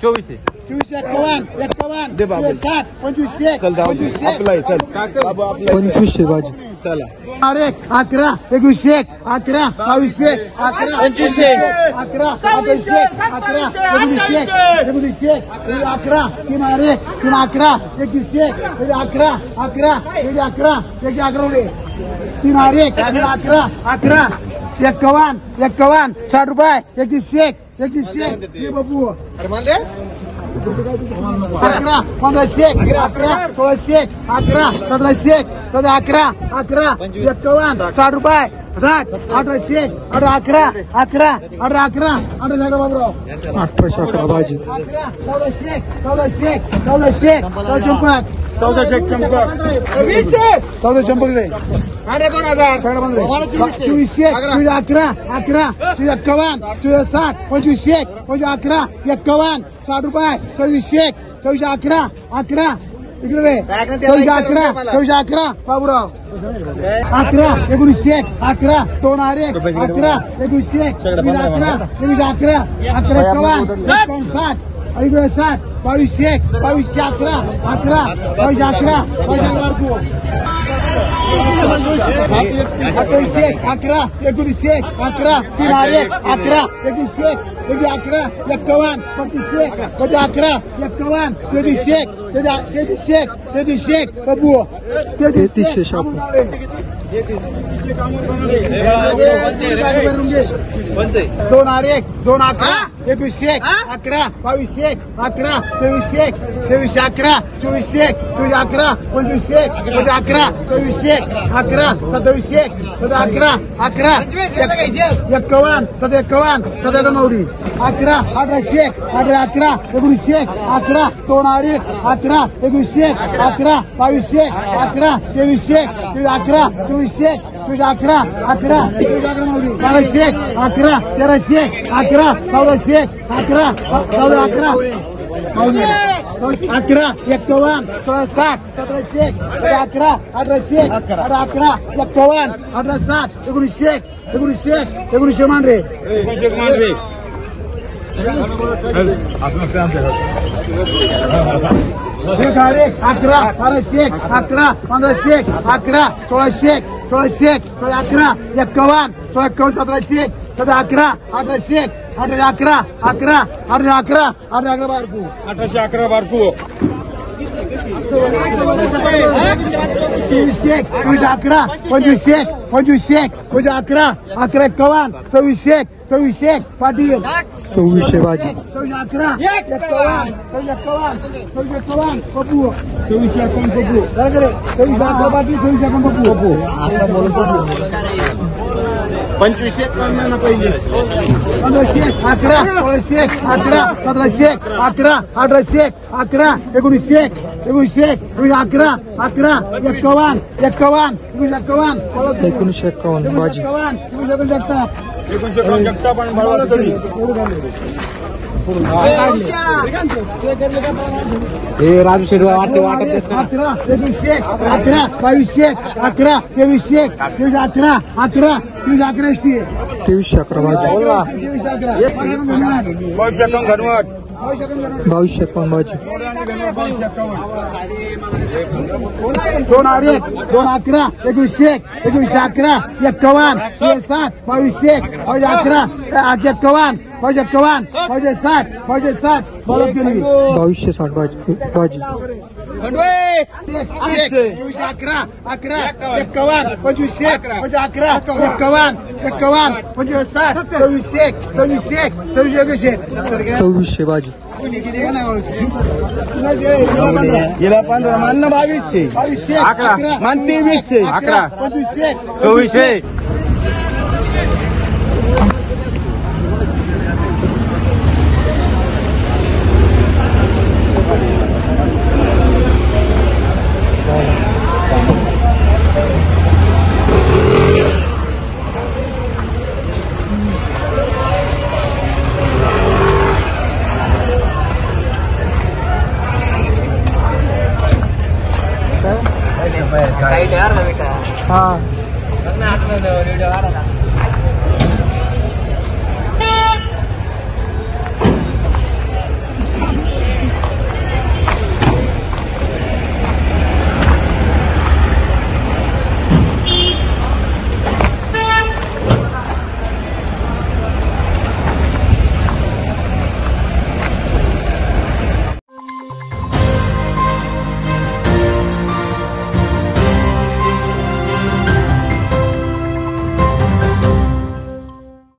24 51 दे बाबू. 60 25 चल जाऊ दे. आपला आहे, चल बाबू आपला आहे. 2500 बाजी. चला 11 21 11 22 11 25 11 28 11 19 19 11 3 11 21 11 11 11 11 3 11 11 51 51 60 रुपये 21 21 ये बाबू 11 15 11 16 11 17 11 11 51 60 रुपये 18 11 11 11 11 बाबूराव 1811 बाजी. 14 चंपक 14 चंपक रे 2000 24 11 11 51 60 25 11 51 60 रुपये 24 11 11 इकडे रे 11 11 बाबूराव 11 19 11 2 11 11 21 11 11 11 51 60 22 11 11 11 11 19 11 3 11 21 11 51 11 51 21 बाबू 3300 शापू. 2 11 21 11 22 11 23 11 24 11 25 11 24 11 27 11 11 51 11 नवरी 11 18 11 19 11 2 11 21 11 22 11 23 11 24 11 11 नवरी 12 11 13 11 14 11 11 11 51 60 17 11 18 11 51 18 60 19 मान रे 11 12 11 15 11 16 11 51 17 11 18 11 बारकू 1811 बारकू 24 11 25 11 51 26 पाटील 2600 बाजी. 11 51 पप्पू 24 पाटील 24 पप्पू 25 पहिले 11 16 11 17 11 18 11 19 11 11 51 1951 बाजी. 19 जगताप आणि भाडवा तरी हे राजू शेठ वाटत 11 21 11 22 11 23 11 11 2311 बाजी. 22 घनवट 2251 बाजी. 2 11 21 21 11 51 7 22 11 51 60 बरोबर केली 2260 बाजी. 11 11 51 25 11 51 2600 बाजी. गेला 15 मान 2200 11 मान 2300 11 25 2400 हा वीडियो